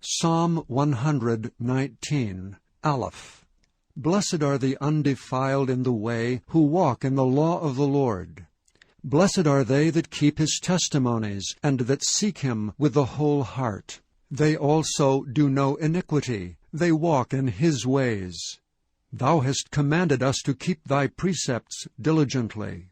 Psalm 119, Aleph. Blessed are the undefiled in the way, who walk in the law of the Lord. Blessed are they that keep his testimonies, and that seek him with the whole heart. They also do no iniquity, they walk in his ways. Thou hast commanded us to keep thy precepts diligently.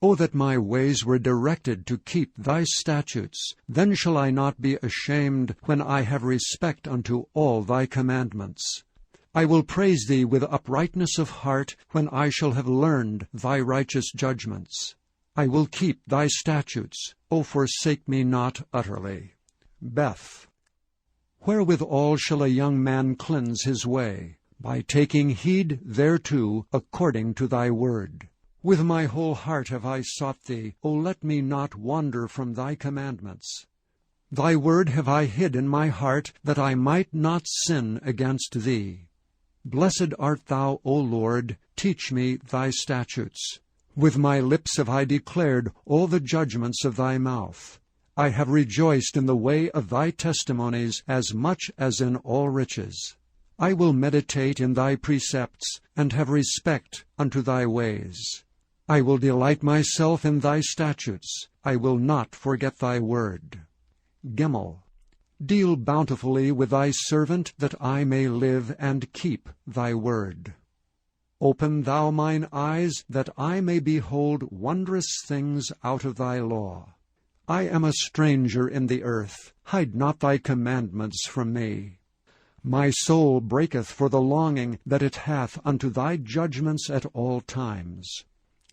O that my ways were directed to keep thy statutes! Then shall I not be ashamed, when I have respect unto all thy commandments. I will praise thee with uprightness of heart, when I shall have learned thy righteous judgments. I will keep thy statutes. O forsake me not utterly. Beth. Wherewithal shall a young man cleanse his way? By taking heed thereto, according to thy word. With my whole heart have I sought thee. O let me not wander from thy commandments. Thy word have I hid in my heart, that I might not sin against thee. Blessed art thou, O Lord, teach me thy statutes. With my lips have I declared all the judgments of thy mouth. I have rejoiced in the way of thy testimonies as much as in all riches. I will meditate in thy precepts, and have respect unto thy ways. I will delight myself in thy statutes. I will not forget thy word. Gimel. Deal bountifully with thy servant, that I may live and keep thy word. Open thou mine eyes, that I may behold wondrous things out of thy law. I am a stranger in the earth. Hide not thy commandments from me. My soul breaketh for the longing that it hath unto thy judgments at all times.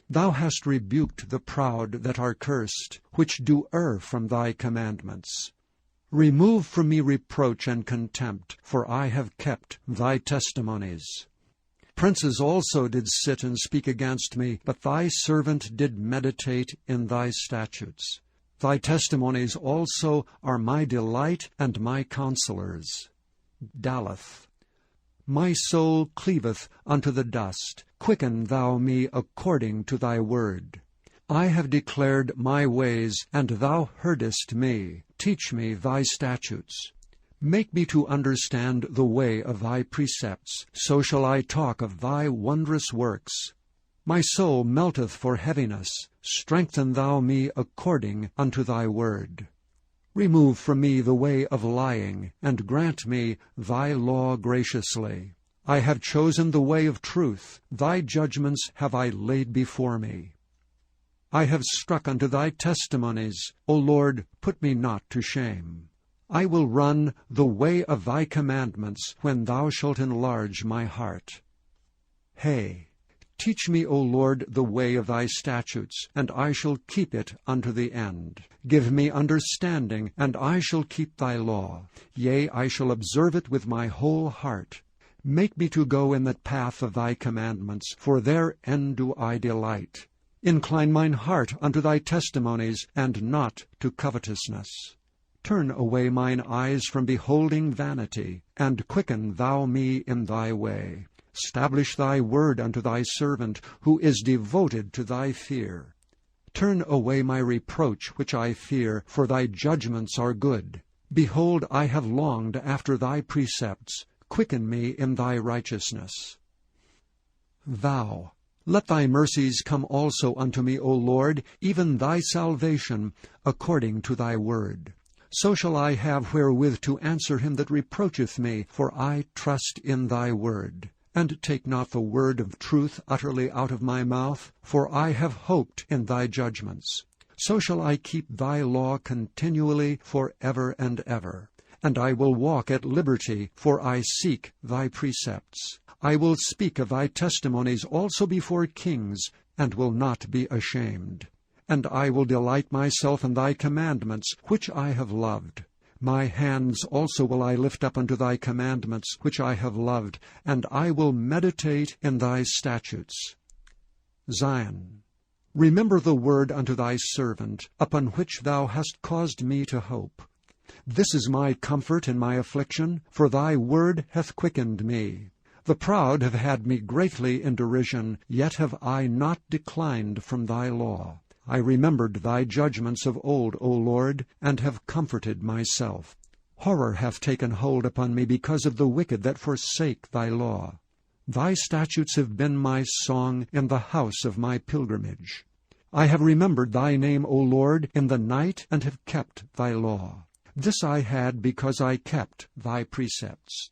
Thou hast rebuked the proud that are cursed, which do err from thy commandments. Remove from me reproach and contempt, for I have kept thy testimonies. Princes also did sit and speak against me, but thy servant did meditate in thy statutes. Thy testimonies also are my delight and my counselors. Daleth. My soul cleaveth unto the dust. Quicken thou me according to thy word. I have declared my ways, and thou heardest me. Teach me thy statutes. Make me to understand the way of thy precepts. So shall I talk of thy wondrous works. My soul melteth for heaviness. Strengthen thou me according unto thy word. Remove from me the way of lying, and grant me thy law graciously. I have chosen the way of truth. Thy judgments have I laid before me. I have struck unto thy testimonies. O Lord, put me not to shame. I will run the way of thy commandments, when thou shalt enlarge my heart. Hey. Teach me, O Lord, the way of thy statutes, and I shall keep it unto the end. Give me understanding, and I shall keep thy law. Yea, I shall observe it with my whole heart. Make me to go in the path of thy commandments, for therein do I delight. Incline mine heart unto thy testimonies, and not to covetousness. Turn away mine eyes from beholding vanity, and quicken thou me in thy way. Establish thy word unto thy servant, who is devoted to thy fear. Turn away my reproach which I fear, for thy judgments are good. Behold, I have longed after thy precepts. Quicken me in thy righteousness. Thou. Let thy mercies come also unto me, O Lord, even thy salvation, according to thy word. So shall I have wherewith to answer him that reproacheth me, for I trust in thy word. And take not the word of truth utterly out of my mouth, for I have hoped in thy judgments. So shall I keep thy law continually for ever and ever. And I will walk at liberty, for I seek thy precepts. I will speak of thy testimonies also before kings, and will not be ashamed. And I will delight myself in thy commandments, which I have loved. My hands also will I lift up unto thy commandments, which I have loved, and I will meditate in thy statutes. Zion. Remember the word unto thy servant, upon which thou hast caused me to hope. This is my comfort in my affliction, for thy word hath quickened me. The proud have had me greatly in derision, yet have I not declined from thy law. I remembered thy judgments of old, O Lord, and have comforted myself. Horror hath taken hold upon me because of the wicked that forsake thy law. Thy statutes have been my song in the house of my pilgrimage. I have remembered thy name, O Lord, in the night, and have kept thy law. This I had because I kept thy precepts.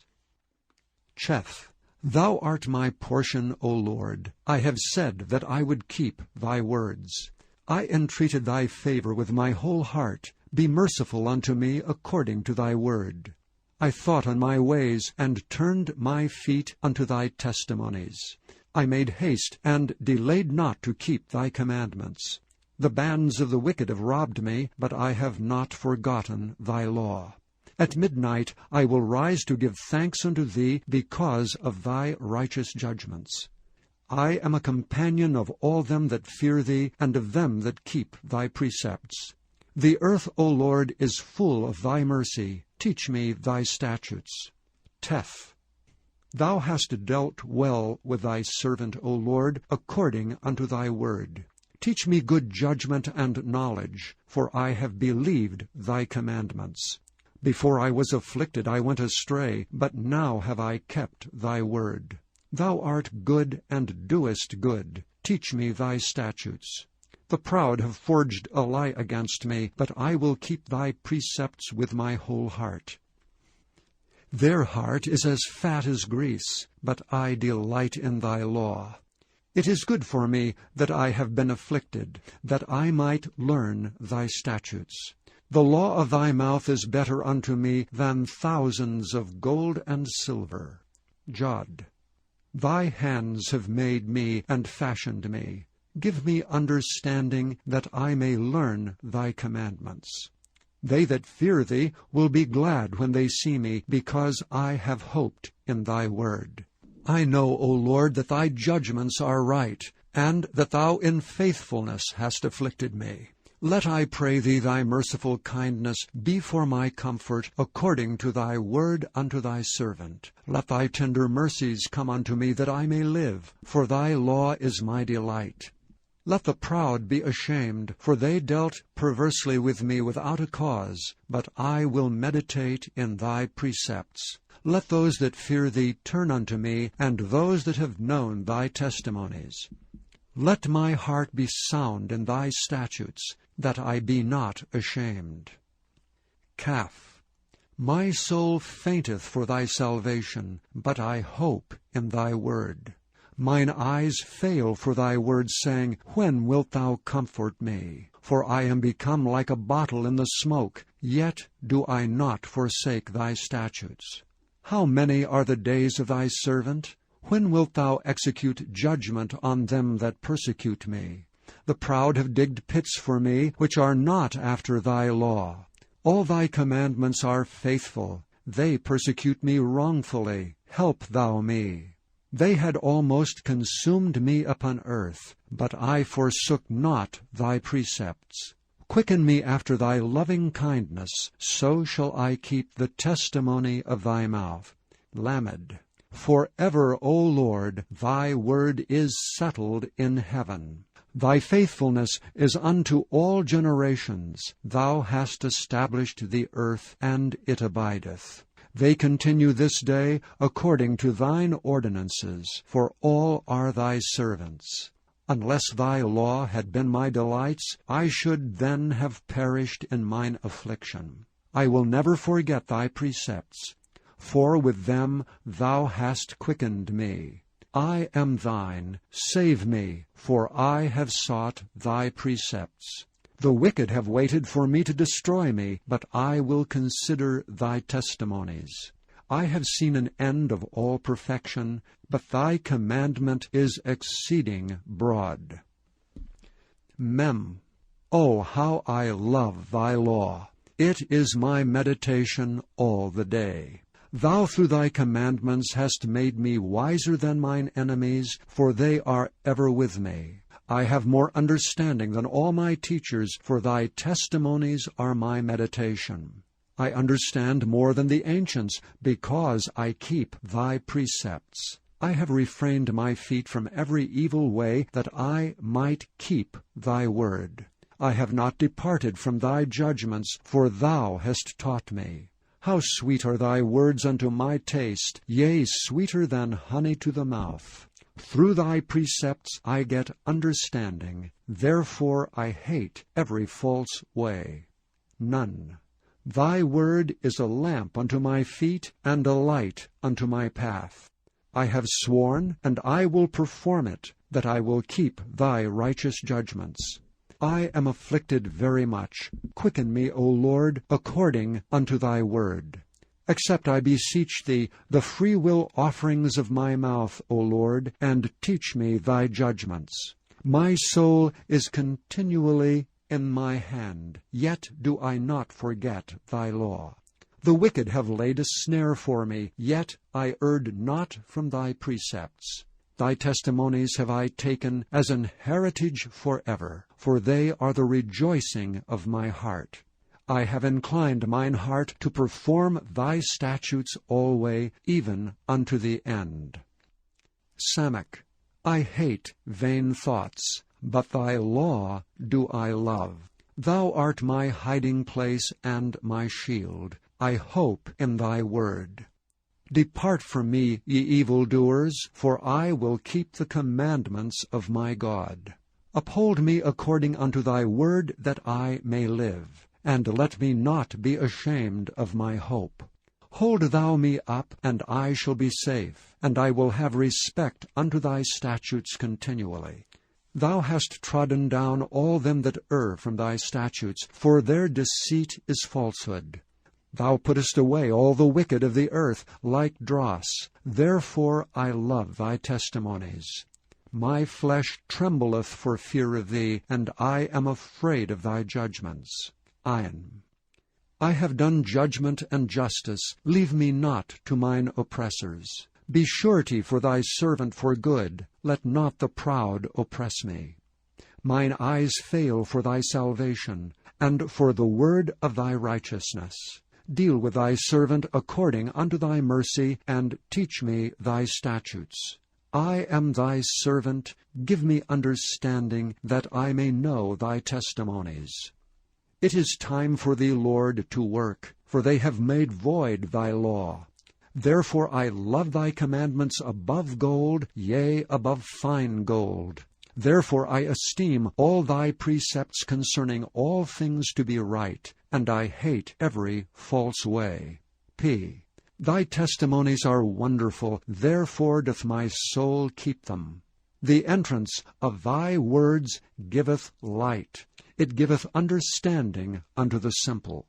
Cheth. Thou art my portion, O Lord. I have said that I would keep thy words. I entreated thy favor with my whole heart. Be merciful unto me according to thy word. I thought on my ways, and turned my feet unto thy testimonies. I made haste, and delayed not to keep thy commandments. The bands of the wicked have robbed me, but I have not forgotten thy law. At midnight I will rise to give thanks unto thee because of thy righteous judgments. I am a companion of all them that fear thee, and of them that keep thy precepts. The earth, O Lord, is full of thy mercy. Teach me thy statutes. Teth. Thou hast dealt well with thy servant, O Lord, according unto thy word. Teach me good judgment and knowledge, for I have believed thy commandments. Before I was afflicted I went astray, but now have I kept thy word. Thou art good and doest good. Teach me thy statutes. The proud have forged a lie against me, but I will keep thy precepts with my whole heart. Their heart is as fat as grease, but I delight in thy law. It is good for me that I have been afflicted, that I might learn thy statutes. The law of thy mouth is better unto me than thousands of gold and silver. Jod. Thy hands have made me and fashioned me. Give me understanding, that I may learn thy commandments. They that fear thee will be glad when they see me, because I have hoped in thy word. I know, O Lord, that thy judgments are right, and that thou in faithfulness hast afflicted me. Let, I pray thee, thy merciful kindness be for my comfort, according to thy word unto thy servant. Let thy tender mercies come unto me, that I may live, for thy law is my delight. Let the proud be ashamed, for they dealt perversely with me without a cause, but I will meditate in thy precepts. Let those that fear thee turn unto me, and those that have known thy testimonies. Let my heart be sound in thy statutes, that I be not ashamed. Kaf. My soul fainteth for thy salvation, but I hope in thy word. Mine eyes fail for thy word, saying, When wilt thou comfort me? For I am become like a bottle in the smoke, yet do I not forsake thy statutes. How many are the days of thy servant? When wilt thou execute judgment on them that persecute me? The proud have digged pits for me, which are not after thy law. All thy commandments are faithful. They persecute me wrongfully. Help thou me. They had almost consumed me upon earth, but I forsook not thy precepts. Quicken me after thy loving kindness, so shall I keep the testimony of thy mouth. Lamed. Forever, O Lord, thy word is settled in heaven. Thy faithfulness is unto all generations. Thou hast established the earth, and it abideth. They continue this day according to thine ordinances, for all are thy servants. Unless thy law had been my delights, I should then have perished in mine affliction. I will never forget thy precepts, for with them thou hast quickened me. I am thine, save me, for I have sought thy precepts. The wicked have waited for me to destroy me, but I will consider thy testimonies. I have seen an end of all perfection, but thy commandment is exceeding broad. Mem. Oh, how I love thy law! It is my meditation all the day. Thou through thy commandments hast made me wiser than mine enemies, for they are ever with me. I have more understanding than all my teachers, for thy testimonies are my meditation. I understand more than the ancients, because I keep thy precepts. I have refrained my feet from every evil way, that I might keep thy word. I have not departed from thy judgments, for thou hast taught me. How sweet are thy words unto my taste, yea, sweeter than honey to the mouth. Through thy precepts I get understanding, therefore I hate every false way. None. Thy word is a lamp unto my feet, and a light unto my path. I have sworn, and I will perform it, that I will keep thy righteous judgments. I am afflicted very much. Quicken me, O Lord, according unto thy word. Accept, I beseech thee, the freewill offerings of my mouth, O Lord, and teach me thy judgments. My soul is continually in my hand, yet do I not forget thy law. The wicked have laid a snare for me, yet I erred not from thy precepts. Thy testimonies have I taken as an heritage forever, for they are the rejoicing of my heart. I have inclined mine heart to perform thy statutes alway, even unto the end. Samach. I hate vain thoughts, but thy law do I love. Thou art my hiding place and my shield. I hope in thy word. Depart from me, ye evildoers, for I will keep the commandments of my God. Uphold me according unto thy word, that I may live, and let me not be ashamed of my hope. Hold thou me up, and I shall be safe, and I will have respect unto thy statutes continually. Thou hast trodden down all them that err from thy statutes, for their deceit is falsehood. Thou puttest away all the wicked of the earth like dross. Therefore I love thy testimonies. My flesh trembleth for fear of thee, and I am afraid of thy judgments. Ayin. I have done judgment and justice. Leave me not to mine oppressors. Be surety for thy servant for good. Let not the proud oppress me. Mine eyes fail for thy salvation, and for the word of thy righteousness. Deal with thy servant according unto thy mercy, and teach me thy statutes. I am thy servant. Give me understanding, that I may know thy testimonies. It is time for thee, Lord, to work, for they have made void thy law. Therefore I love thy commandments above gold, yea, above fine gold. Therefore I esteem all thy precepts concerning all things to be right, and I hate every false way. P. Thy testimonies are wonderful, therefore doth my soul keep them. The entrance of thy words giveth light. It giveth understanding unto the simple.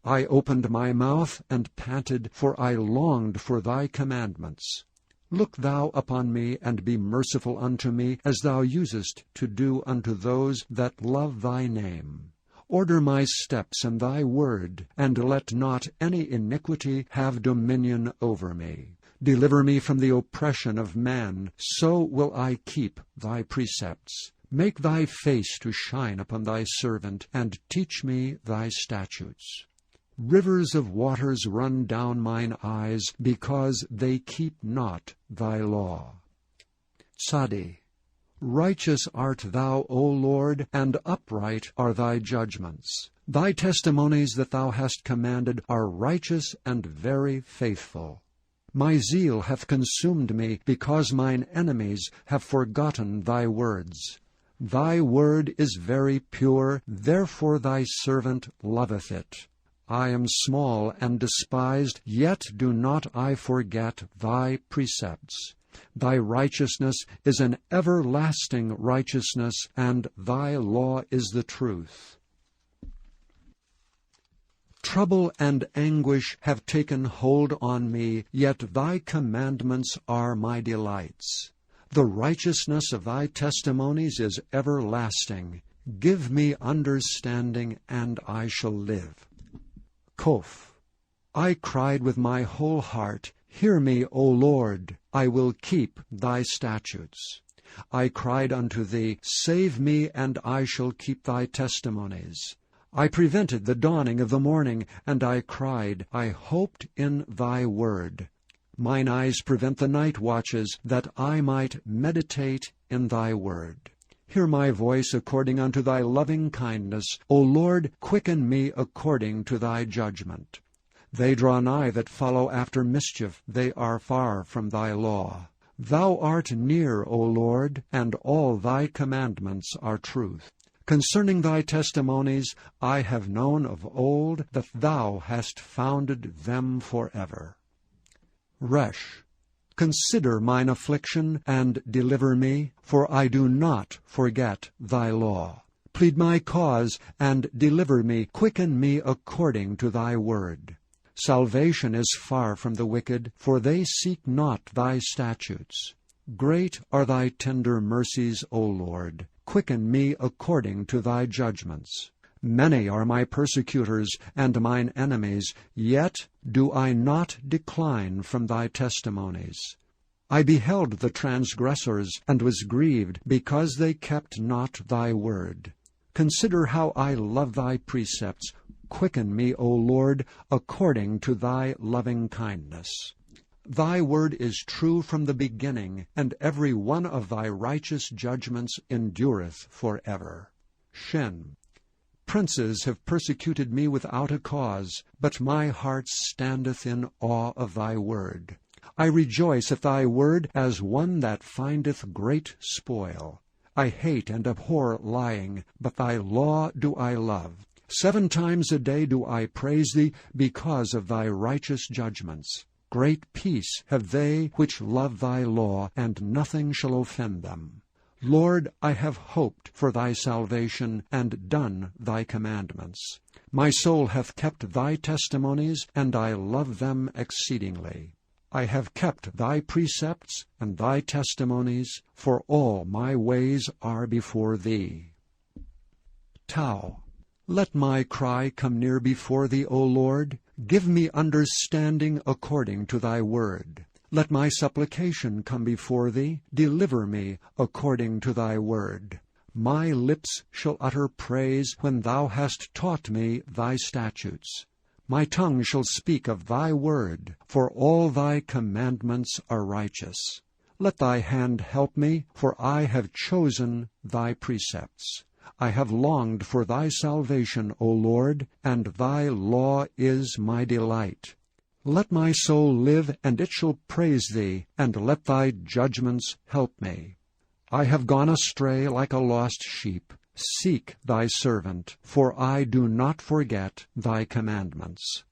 I opened my mouth and panted, for I longed for thy commandments. Look thou upon me, and be merciful unto me, as thou usest to do unto those that love thy name. Order my steps in thy word, and let not any iniquity have dominion over me. Deliver me from the oppression of man, so will I keep thy precepts. Make thy face to shine upon thy servant, and teach me thy statutes. Rivers of waters run down mine eyes, because they keep not thy law. Tzadi. Righteous art thou, O Lord, and upright are thy judgments. Thy testimonies that thou hast commanded are righteous and very faithful. My zeal hath consumed me, because mine enemies have forgotten thy words. Thy word is very pure, therefore thy servant loveth it. I am small and despised, yet do not I forget thy precepts. Thy righteousness is an everlasting righteousness, and thy law is the truth. Trouble and anguish have taken hold on me, yet thy commandments are my delights. The righteousness of thy testimonies is everlasting. Give me understanding, and I shall live. Kof. I cried with my whole heart, Hear me, O Lord, I will keep thy statutes. I cried unto thee, Save me, and I shall keep thy testimonies. I prevented the dawning of the morning, and I cried, I hoped in thy word. Mine eyes prevent the night watches, that I might meditate in thy word. Hear my voice according unto thy loving kindness. O Lord, quicken me according to thy judgment. They draw nigh that follow after mischief, they are far from thy law. Thou art near, O Lord, and all thy commandments are truth. Concerning thy testimonies I have known of old that thou hast founded them forever. Resh. Consider mine affliction, and deliver me, for I do not forget thy law. Plead my cause, and deliver me, quicken me according to thy word. Salvation is far from the wicked, for they seek not thy statutes. Great are thy tender mercies, O Lord. Quicken me according to thy judgments. Many are my persecutors and mine enemies, yet do I not decline from thy testimonies. I beheld the transgressors, and was grieved, because they kept not thy word. Consider how I love thy precepts. Quicken me, O Lord, according to thy loving kindness. Thy word is true from the beginning, and every one of thy righteous judgments endureth forever. Shin. Princes have persecuted me without a cause, but my heart standeth in awe of thy word. I rejoice at thy word as one that findeth great spoil. I hate and abhor lying, but thy law do I love. 7 times a day do I praise thee because of thy righteous judgments. Great peace have they which love thy law, and nothing shall offend them. Lord, I have hoped for thy salvation, and done thy commandments. My soul hath kept thy testimonies, and I love them exceedingly. I have kept thy precepts and thy testimonies, for all my ways are before thee. Tau. Let my cry come near before thee, O Lord. Give me understanding according to thy word. Let my supplication come before thee. Deliver me according to thy word. My lips shall utter praise when thou hast taught me thy statutes. My tongue shall speak of thy word, for all thy commandments are righteous. Let thy hand help me, for I have chosen thy precepts. I have longed for thy salvation, O Lord, and thy law is my delight. Let my soul live, and it shall praise thee, and let thy judgments help me. I have gone astray like a lost sheep. Seek thy servant, for I do not forget thy commandments.